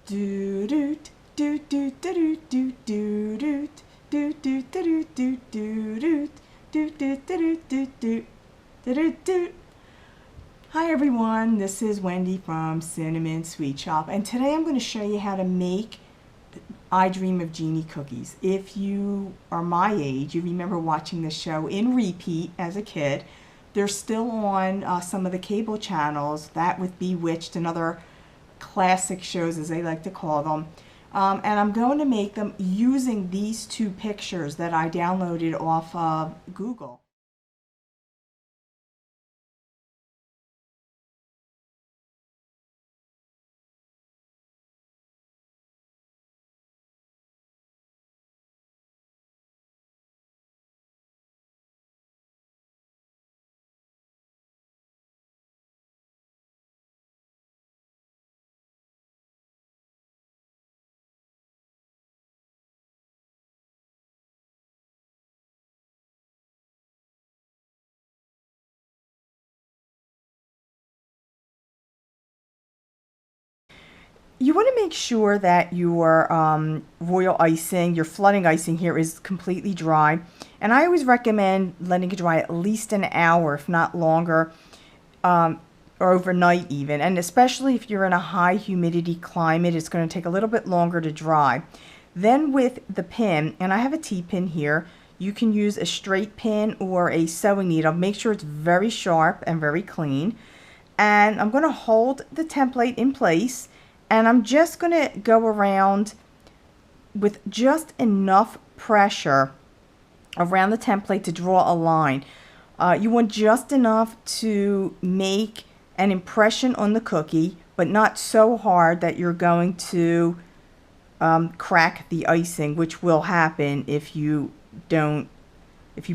Do do do do do do do do do do do do do do do do do do do do. Hi everyone, this is Wendy from Cinnamon Sweet Shop, and today I'm going to show you how to make I Dream of Jeannie cookies. If you are my age, you remember watching the show in repeat as a kid. They're still on some of the cable channels, that with Bewitched and other classic shows as they like to call them. And I'm going to make them using these two pictures that I downloaded off of Google. You want to make sure that your royal icing, your flooding icing here, is completely dry. And I always recommend letting it dry at least an hour, if not longer, or overnight even. And especially if you're in a high humidity climate, it's going to take a little bit longer to dry. Then with the pin, and I have a T-pin here, you can use a straight pin or a sewing needle. Make sure it's very sharp and very clean. And I'm going to hold the template in place. And I'm just going to go around with just enough pressure around the template to draw a line. You want just enough to make an impression on the cookie, but not so hard that you're going to crack the icing, which will happen if you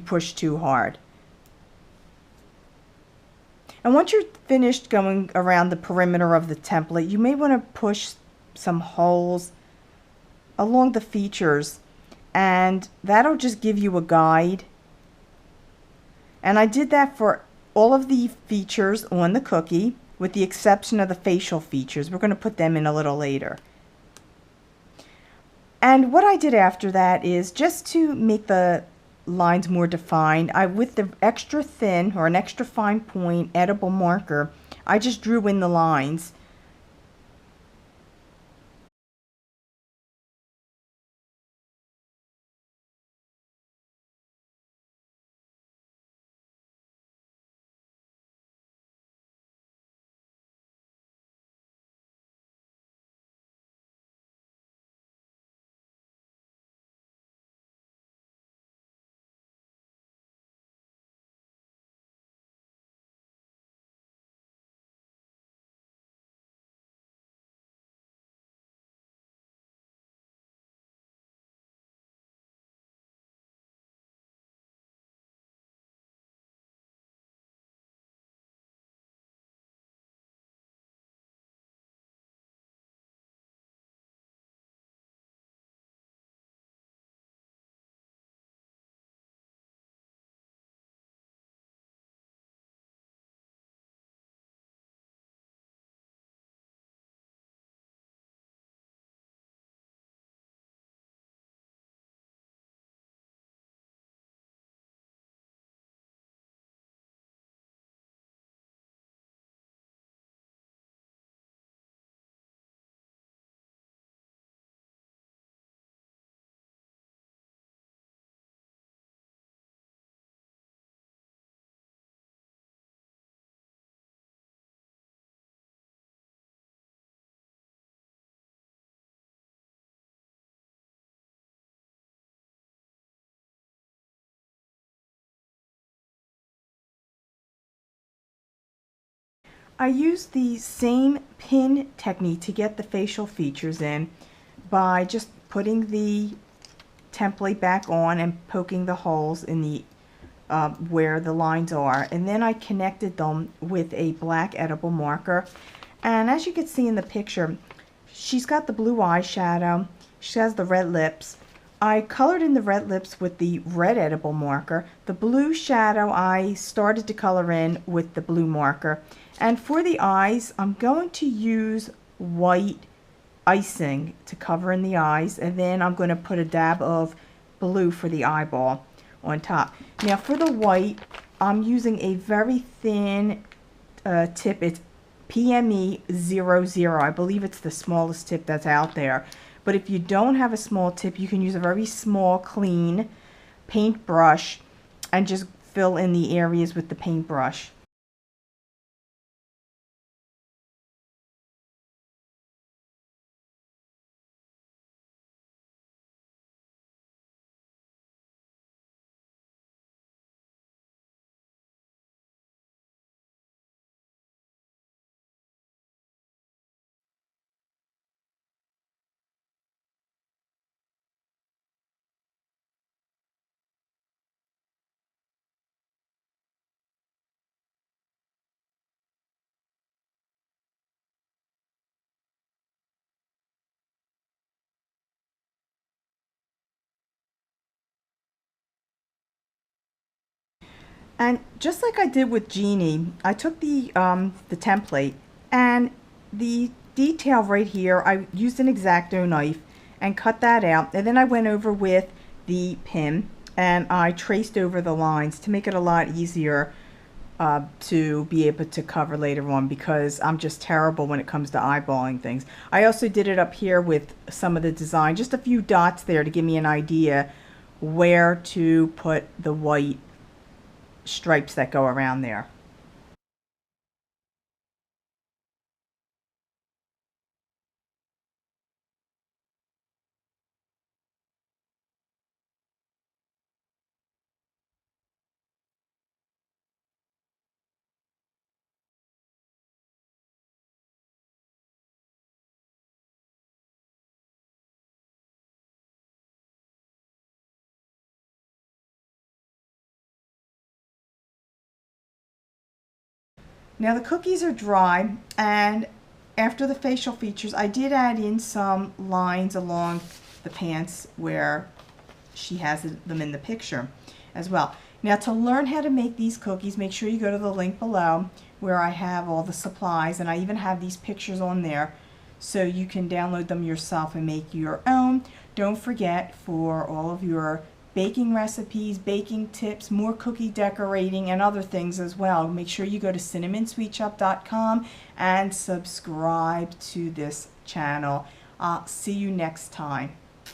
push too hard. And once you're finished going around the perimeter of the template, you may want to push some holes along the features, and that'll just give you a guide. And I did that for all of the features on the cookie, with the exception of the facial features. We're going to put them in a little later. And what I did after that is, just to make the lines more defined, with the extra thin or an extra fine point edible marker, I just drew in the lines. I used the same pin technique to get the facial features in by just putting the template back on and poking the holes in the where the lines are, and then I connected them with a black edible marker. And as you can see in the picture, she's got the blue eyeshadow, she has the red lips. I colored in the red lips with the red edible marker. The blue shadow I started to color in with the blue marker. And for the eyes, I'm going to use white icing to cover in the eyes, and then I'm going to put a dab of blue for the eyeball on top. Now for the white, I'm using a very thin tip. It's PME 00. I believe it's the smallest tip that's out there. But if you don't have a small tip, you can use a very small, clean paintbrush and just fill in the areas with the paintbrush. And just like I did with Jeannie, I took the template, and the detail right here, I used an X-Acto knife and cut that out, and then I went over with the pin and I traced over the lines to make it a lot easier to be able to cover later on, because I'm just terrible when it comes to eyeballing things. I also did it up here with some of the design, just a few dots there to give me an idea where to put the white stripes that go around there. Now the cookies are dry, and after the facial features, I did add in some lines along the pants where she has them in the picture as well. Now to learn how to make these cookies, make sure you go to the link below where I have all the supplies, and I even have these pictures on there so you can download them yourself and make your own. Don't forget, for all of your baking recipes, baking tips, more cookie decorating, and other things as well, make sure you go to cinnamonsweetshoppe.com and subscribe to this channel. I'll see you next time.